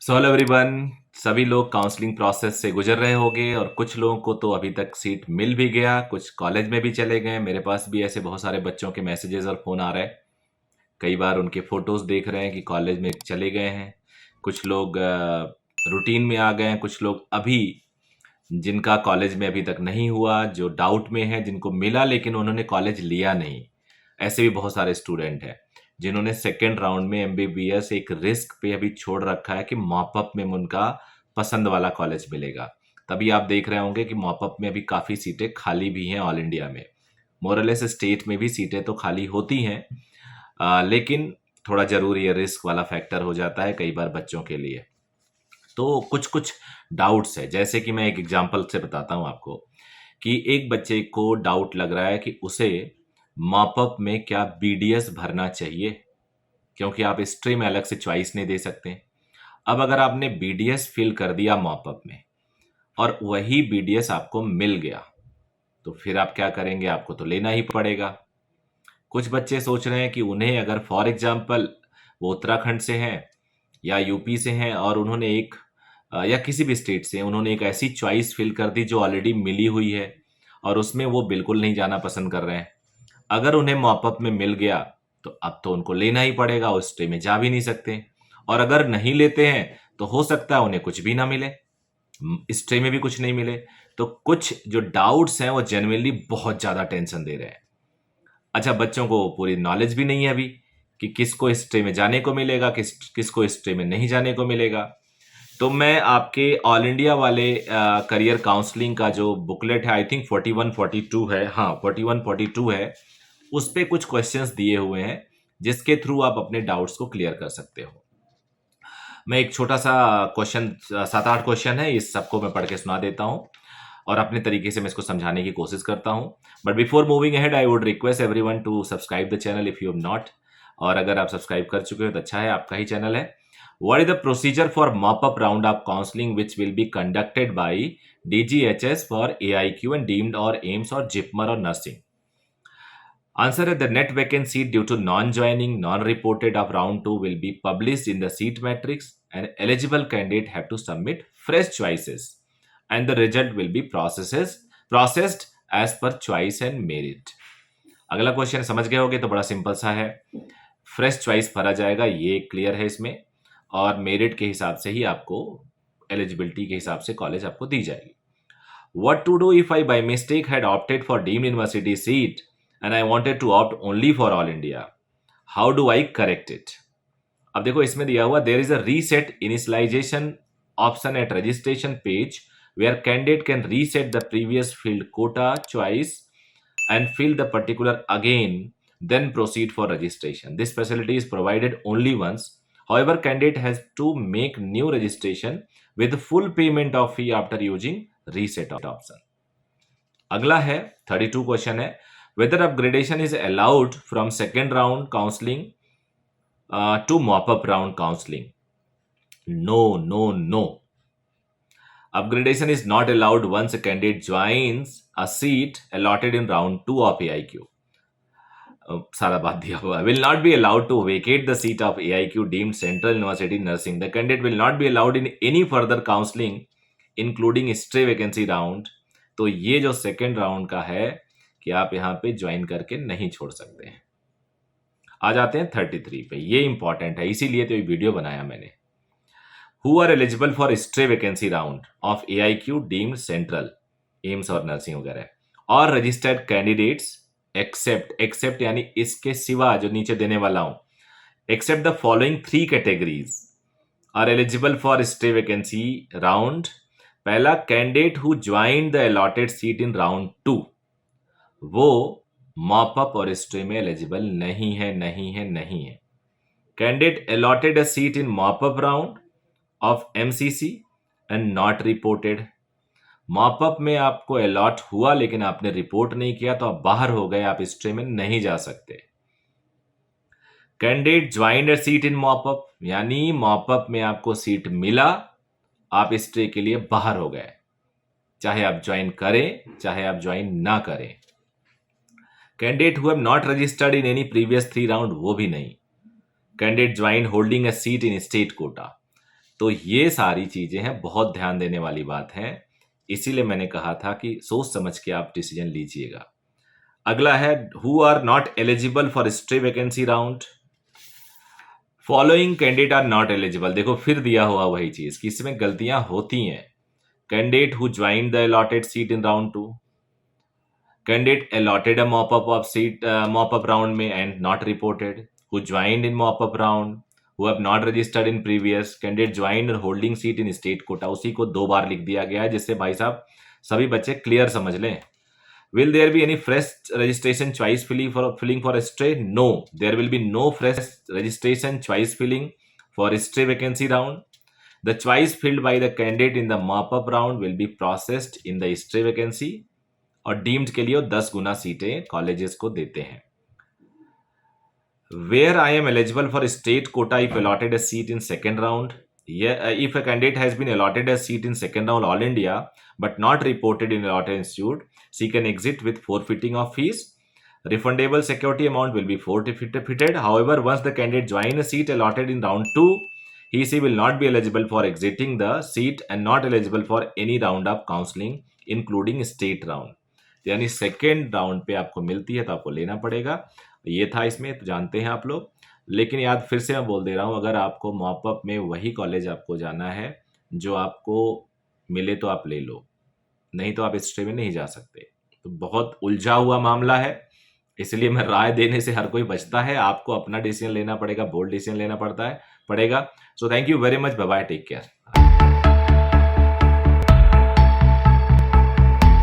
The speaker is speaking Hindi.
So hello everyone. सभी लोग काउंसलिंग प्रोसेस से गुजर रहे होंगे और कुछ लोगों को तो अभी तक सीट मिल भी गया, कुछ कॉलेज में भी चले गए। मेरे पास भी ऐसे बहुत सारे बच्चों के मैसेजेस और फ़ोन आ रहे हैं। कई बार उनके फ़ोटोज़ देख रहे हैं कि कॉलेज में चले गए हैं। कुछ लोग रूटीन में आ गए हैं, कुछ लोग अभी जिनका कॉलेज में अभी तक नहीं हुआ, जो डाउट में है, जिनको मिला लेकिन उन्होंने कॉलेज लिया नहीं। ऐसे भी बहुत सारे स्टूडेंट हैं जिन्होंने सेकेंड राउंड में एमबीबीएस एक रिस्क पे अभी छोड़ रखा है कि मॉपअप में उनका पसंद वाला कॉलेज मिलेगा। तभी आप देख रहे होंगे कि मॉपअप में अभी काफ़ी सीटें खाली भी हैं ऑल इंडिया में। मोरलेस स्टेट में भी सीटें तो खाली होती हैं, लेकिन थोड़ा ज़रूरी है, रिस्क वाला फैक्टर हो जाता है कई बार बच्चों के लिए। तो कुछ कुछ डाउट्स है, जैसे कि मैं एक एग्जांपल से बताता हूँ आपको कि एक बच्चे को डाउट लग रहा है कि उसे मॉपअप में क्या बीडीएस भरना चाहिए, क्योंकि आप स्ट्रीम अलग से चॉइस नहीं दे सकते। अब अगर आपने बीडीएस फिल कर दिया मॉपअप में और वही बीडीएस आपको मिल गया, तो फिर आप क्या करेंगे? आपको तो लेना ही पड़ेगा। कुछ बच्चे सोच रहे हैं कि उन्हें अगर फॉर एग्जाम्पल वो उत्तराखंड से हैं या यूपी से हैं और उन्होंने या किसी भी स्टेट से उन्होंने एक ऐसी चॉइस फिल कर दी जो ऑलरेडी मिली हुई है और उसमें वो बिल्कुल नहीं जाना पसंद कर रहे हैं। अगर उन्हें मॉपअप में मिल गया तो अब तो उनको लेना ही पड़ेगा, उस स्टे में जा भी नहीं सकते। और अगर नहीं लेते हैं तो हो सकता है उन्हें कुछ भी ना मिले, स्टे में भी कुछ नहीं मिले। तो कुछ जो डाउट्स हैं वो जेन्युइनली बहुत ज़्यादा टेंशन दे रहे हैं। अच्छा, बच्चों को पूरी नॉलेज भी नहीं है अभी कि किसको स्टे में जाने को मिलेगा, किसको स्टे में नहीं जाने को मिलेगा। तो मैं आपके ऑल इंडिया वाले करियर काउंसलिंग का जो बुकलेट है, आई थिंक 41-42 है, हाँ 41-42 है, उस पे कुछ क्वेश्चंस दिए हुए हैं जिसके थ्रू आप अपने डाउट्स को क्लियर कर सकते हो। मैं एक छोटा सा क्वेश्चन, 7-8 क्वेश्चन है, इस सबको मैं पढ़ के सुना देता हूँ और अपने तरीके से मैं इसको समझाने की कोशिश करता हूँ। But before moving ahead I would request everyone to subscribe the channel if you have not. और अगर आप सब्सक्राइब कर चुके हो तो अच्छा है, आपका ही चैनल है। What is the procedure for mop-up round of counseling which will be conducted by DGHS for AIQ and deemed or AIMS or JIPMER or nursing? Answer is the net vacancy due to non-joining, non-reported of round 2 will be published in the seat matrix and eligible candidate have to submit fresh choices and the result will be processed as per choice and merit. अगला क्वेश्चन समझ गए होगे तो बड़ा सिंपल सा है। फ्रेश चॉइस भरा जाएगा, ये क्लियर है इसमें, और मेरिट के हिसाब से ही आपको, एलिजिबिलिटी के हिसाब से कॉलेज आपको दी जाएगी। What to do if I by mistake had opted for deemed university seat and I wanted to opt only for all India? How do I correct it? अब देखो इसमें दिया हुआ there is a reset initialization option at registration page where candidate can reset the previous field quota choice and fill the particular again, then proceed for registration. This facility is provided only once. However, candidate has to make new registration with full payment of fee after using reset option. अगला है 32 क्वेश्चन है, whether upgradation is allowed from second round counseling to mop-up round counseling. No, no, no. Upgradation is not allowed once a candidate joins a seat allotted in round 2 of AIQ. सारा बात दिया हुआ, will not be allowed to vacate the seat of AIQ deemed Central University Nursing. The candidate will not be allowed in any further counseling including stray vacancy round. तो ये जो सेकेंड राउंड का है कि आप यहाँ पे ज्वाइन करके नहीं छोड़ सकते हैं। आ जाते हैं 33 पे, ये इंपॉर्टेंट है, इसीलिए तो ये वीडियो बनाया मैंने। Who are eligible for stray vacancy round of AIQ deemed Central, AIIMS और नर्सिंग वगैरह, और रजिस्टर्ड कैंडिडेट्स एक्सेप्ट यानी इसके सिवा, जो नीचे देने वाला हूं, except the following 3 categories are eligible for stay vacancy round. पहला, candidate who joined the allotted seat in round 2, वो मॉपअप और स्टे में एलिजिबल नहीं है, नहीं है, नहीं है। Candidate allotted a seat in mop up round of MCC and not reported. Mop up में आपको अलॉट हुआ लेकिन आपने रिपोर्ट नहीं किया तो आप बाहर हो गए, आप स्ट्रे में नहीं जा सकते। कैंडिडेट ज्वाइंड अ सीट इन मॉपअप, यानी मॉपअप में आपको सीट मिला, आप स्ट्रे के लिए बाहर हो गए, चाहे आप ज्वाइन करें चाहे आप ज्वाइन ना करें। Candidate who have not registered in any previous 3 round, वो भी नहीं। Candidate join holding a seat in state quota, तो ये सारी चीजें हैं, बहुत ध्यान देने वाली बात है। इसीलिए मैंने कहा था कि सोच समझ के आप डिसीजन लीजिएगा। अगला है who are not eligible for stray vacancy round. Following candidate are not eligible. देखो फिर दिया हुआ वही चीज कि इसमें गलतियां होती हैं। Candidate who join the allotted seat in round 2, candidate allotted a mop-up of seat mop-up round में and not reported, who joined in mop-up round, who have not registered in previous, candidate joined or holding seat in state quota। उसी को 2 बार लिख दिया गया है जिससे भाई साहब सभी बच्चे क्लियर समझ लें। Will there be any fresh registration choice filling for stray? No, there will be no fresh registration choice filling for stray vacancy round. The choice filled by the candidate in the mop-up round will be processed in the stray vacancy और डीम्ड के लिए 10 गुना सीटें कॉलेजेस को देते हैं। Where I am eligible for state quota if allotted a seat in second round. If a candidate has been allotted a seat in second round all India but not reported in allotted institute, she can exit with forfeiting of fees. Refundable security amount will be forfeited. However, once the candidate join a seat allotted in round 2, he will not be eligible for exiting the seat and not eligible for any round of counseling including state round. यानी सेकेंड राउंड पे आपको मिलती है तो आपको लेना पड़ेगा। ये था इसमें, तो जानते हैं आप लोग। लेकिन याद फिर से मैं बोल दे रहा हूँ, अगर आपको मॉपअप में वही कॉलेज आपको जाना है जो आपको मिले तो आप ले लो, नहीं तो आप स्ट्रे में नहीं जा सकते। तो बहुत उलझा हुआ मामला है, इसलिए मैं राय देने से हर कोई बचता है। आपको अपना डिसीजन लेना पड़ेगा, बोल्ड डिसीजन लेना पड़ेगा। So thank you very much, bye bye, take care.